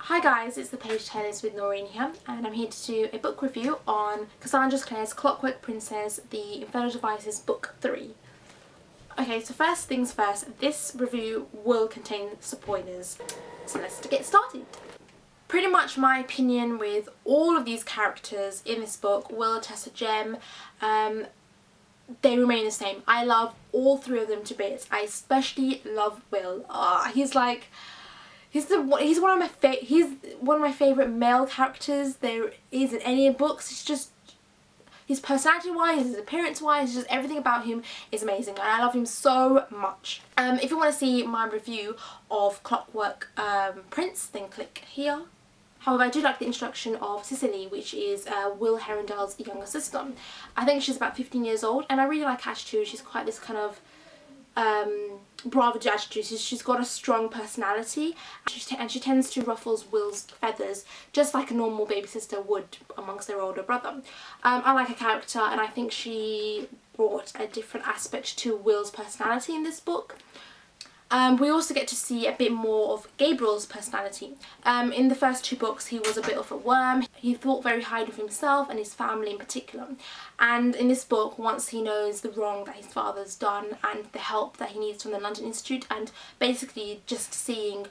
Hi guys, it's the Page Turners with Noreen here, and I'm here to do a book review on Cassandra Clare's Clockwork Princess, the Infernal Devices Book 3. Okay, so first things first, this review will contain spoilers, so let's get started. Pretty much my opinion with all of these characters in this book, Will, Tessa, Jem, they remain the same. I love all three of them to bits. I especially love Will. He's one of my favourite male characters there is in any books. It's just his personality wise, his appearance wise, just everything about him is amazing, and I love him so much. If you want to see my review of Clockwork Prince, then click here. However, I do like the introduction of Cicely, which is Will Herondale's younger sister. I think she's about 15 years old, and I really like her attitude. She's quite this kind of bravado attitude. She's got a strong personality, and she tends to ruffle Will's feathers just like a normal baby sister would amongst their older brother. I like her character, and I think she brought a different aspect to Will's personality in this book. We also get to see a bit more of Gabriel's personality. In the first two books he was a bit of a worm. He thought very highly of himself and his family in particular. And in this book, once he knows the wrong that his father's done and the help that he needs from the London Institute, and basically just seeing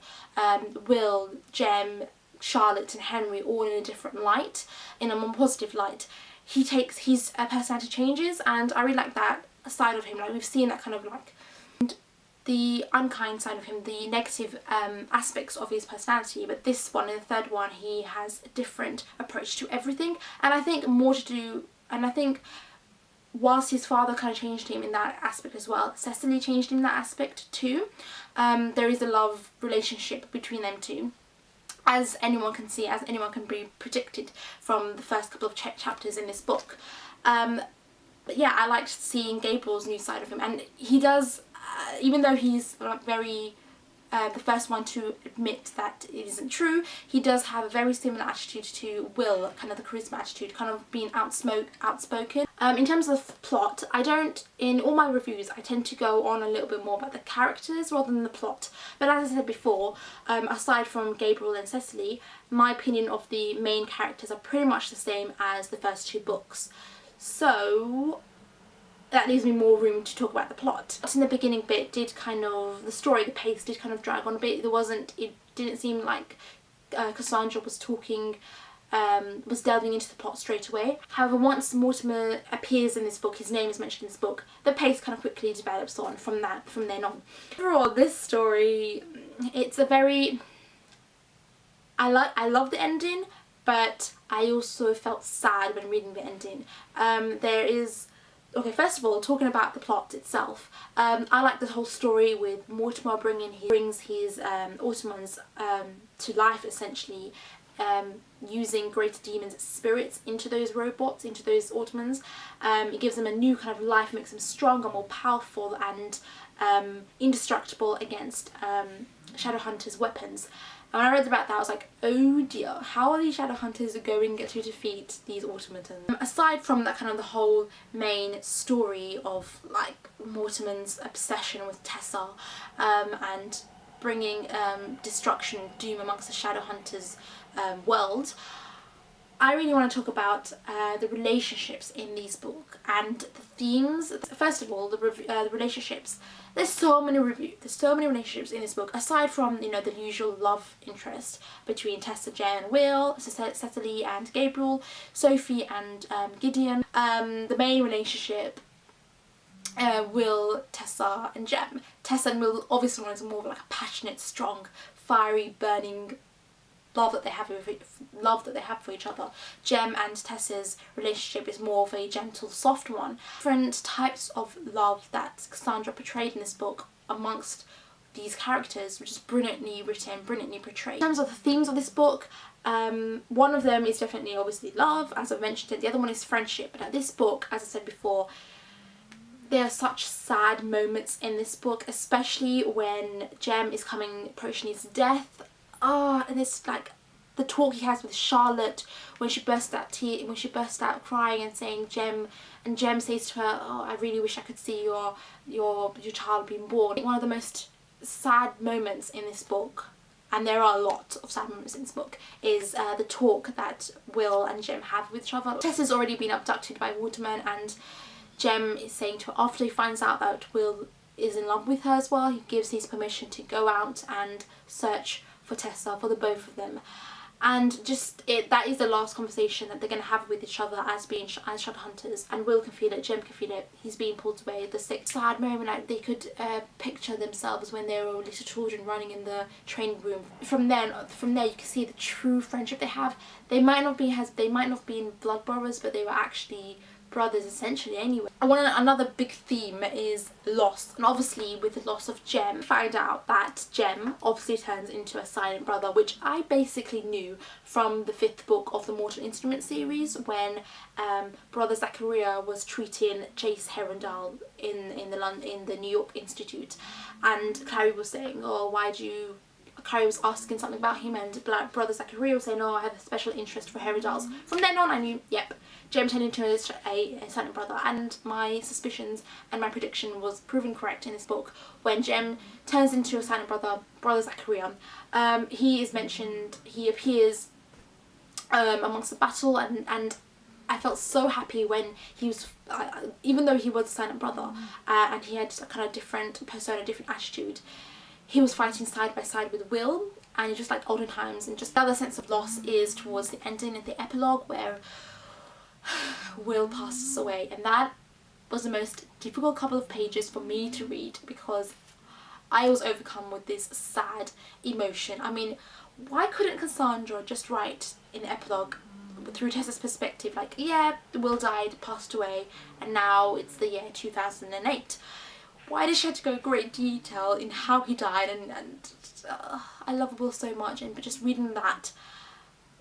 Will, Jem, Charlotte and Henry all in a different light, in a more positive light, his personality changes, and I really like that side of him. Like, we've seen that kind of like the unkind side of him, the negative aspects of his personality, but this one, in the third one, he has a different approach to everything, and I think whilst his father kind of changed him in that aspect as well, Cicely changed him in that aspect too. There is a love relationship between them two, as anyone can see, as anyone can be predicted from the first couple of chapters in this book. But yeah, I liked seeing Gabriel's new side of him, and he does, even though he's very the first one to admit that it isn't true, he does have a very similar attitude to Will, kind of the charisma attitude, kind of being outspoken. In terms of the plot, in all my reviews, I tend to go on a little bit more about the characters rather than the plot. But as I said before, aside from Gabriel and Cicely, my opinion of the main characters are pretty much the same as the first two books. So that leaves me more room to talk about the plot. But in the beginning bit, the pace did kind of drag on a bit. It didn't seem like Cassandra was delving into the plot straight away. However, once Mortimer appears in this book, his name is mentioned in this book, the pace kind of quickly develops on from then on. Overall, this story, it's a very, I love the ending, but I also felt sad when reading the ending. Okay, first of all, talking about the plot itself, I like the whole story with Mortimer brings his Ottomans to life, essentially, using greater demons as spirits into those robots, into those Ottomans. It gives them a new kind of life, makes them stronger, more powerful, and indestructible against Shadowhunters' weapons. And when I read about that, I was like, oh dear, how are these Shadowhunters going to defeat these automatons? Aside from that kind of the whole main story of like Mortimer's obsession with Tessa and bringing destruction and doom amongst the Shadowhunters' world, I really want to talk about the relationships in these books and the themes. First of all, the relationships. There's so many relationships in this book, aside from, you know, the usual love interest between Tessa, Jem and Will, Cicely and Gabriel, Sophie and Gideon. The main relationship, Will, Tessa and Jem. Tessa and Will obviously is more of like a passionate, strong, fiery, burning love that they have for each other. Jem and Tessa's relationship is more of a gentle, soft one. Different types of love that Cassandra portrayed in this book amongst these characters, which is brilliantly written, brilliantly portrayed. In terms of the themes of this book, one of them is definitely obviously love, as I've mentioned it. The other one is friendship. But this book, as I said before, there are such sad moments in this book, especially when Jem is approaching his death. And it's like the talk he has with Charlotte when she bursts out crying and saying Jem says to her, oh, I really wish I could see your child being born. One of the most sad moments in this book and there are a lot of sad moments in this book, is the talk that Will and Jem have with each other. Tess has already been abducted by Waterman, and Jem is saying to her, after he finds out that Will is in love with her as well, he gives his permission to go out and search for Tessa, for the both of them. And just that is the last conversation that they're going to have with each other as Shadowhunters, and Will can feel it, Jem can feel it, he's being pulled away. The sad moment, like they could picture themselves when they were little children running in the training room. From there you can see the true friendship they have. They might not be blood brothers, but they were actually brothers essentially anyway. Another big theme is loss, and obviously with the loss of Jem, find out that Jem obviously turns into a silent brother, which I basically knew from the 5th book of the Mortal Instruments series, when Brother Zachariah was treating Chase Herondale in the New York Institute, and Clary was saying, oh, Clary was asking something about him, and Brother Zachariah was saying, oh, I have a special interest for Herondales. From then on I knew, yep, Jem turned into a silent brother, and my suspicions and my prediction was proven correct in this book. When Jem turns into a silent brother, Brother Zachariah, he is mentioned, he appears amongst the battle, and I felt so happy when he was, even though he was a silent brother, and he had a kind of different persona, different attitude, he was fighting side by side with Will, and just like olden times. And just the other sense of loss is towards the ending of the epilogue, where Will passes away, and that was the most difficult couple of pages for me to read, because I was overcome with this sad emotion. I mean, why couldn't Cassandra just write in the epilogue through Tessa's perspective, like, yeah, Will died, passed away, and now it's the year 2008. Why did she have to go great detail in how he died? And I love Will so much, but just reading that,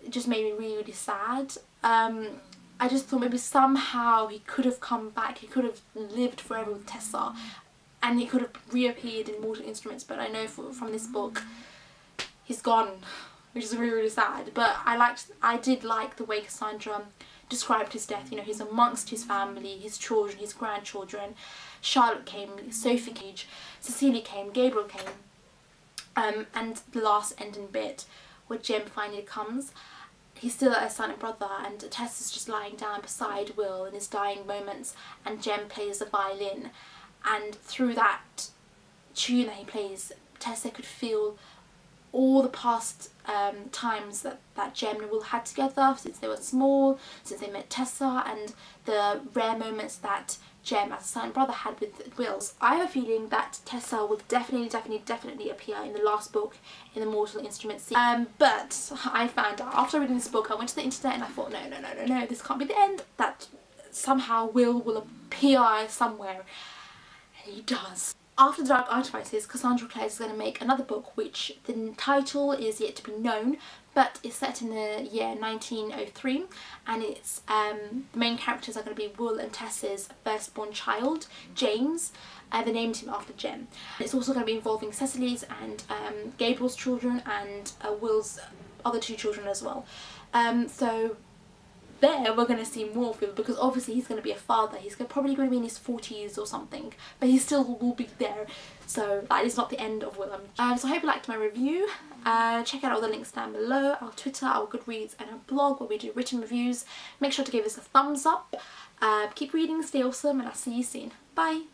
it just made me really, really sad. I just thought maybe somehow he could have come back, he could have lived forever with Tessa, and he could have reappeared in Mortal Instruments, but I know from this book he's gone, which is really, really sad. But I did like the way Cassandra described his death. You know, he's amongst his family, his children, his grandchildren. Charlotte came, Sophie came, Cecilia came, Gabriel came, and the last ending bit where Jem finally comes. He's still a silent brother, and Tess is just lying down beside Will in his dying moments, and Jem plays the violin, and through that tune that he plays, Tessa could feel all the past times that Jem and Will had together since they were small, since they met Tessa, and the rare moments that Jem as a silent brother had with Will. I have a feeling that Tessa will definitely appear in the last book in the Mortal Instruments series. But I found out after reading this book, I went to the internet and I thought, no, this can't be the end, that somehow Will appear somewhere, and he does. After the Dark Artifices, Cassandra Clare is going to make another book, which the title is yet to be known, but it's set in the year 1903, and it's the main characters are going to be Will and Tessa's firstborn child, James. They named him after Jem. It's also going to be involving Cecily's and Gabriel's children, and Will's other 2 children as well. So there we're going to see more of Will, because obviously he's going to be a father. He's probably going to be in his 40s or something, but he still will be there. So that is not the end of Will. So I hope you liked my review. Check out all the links down below, our Twitter, our Goodreads, and our blog where we do written reviews. Make sure to give us a thumbs up. Keep reading, stay awesome, and I'll see you soon. Bye!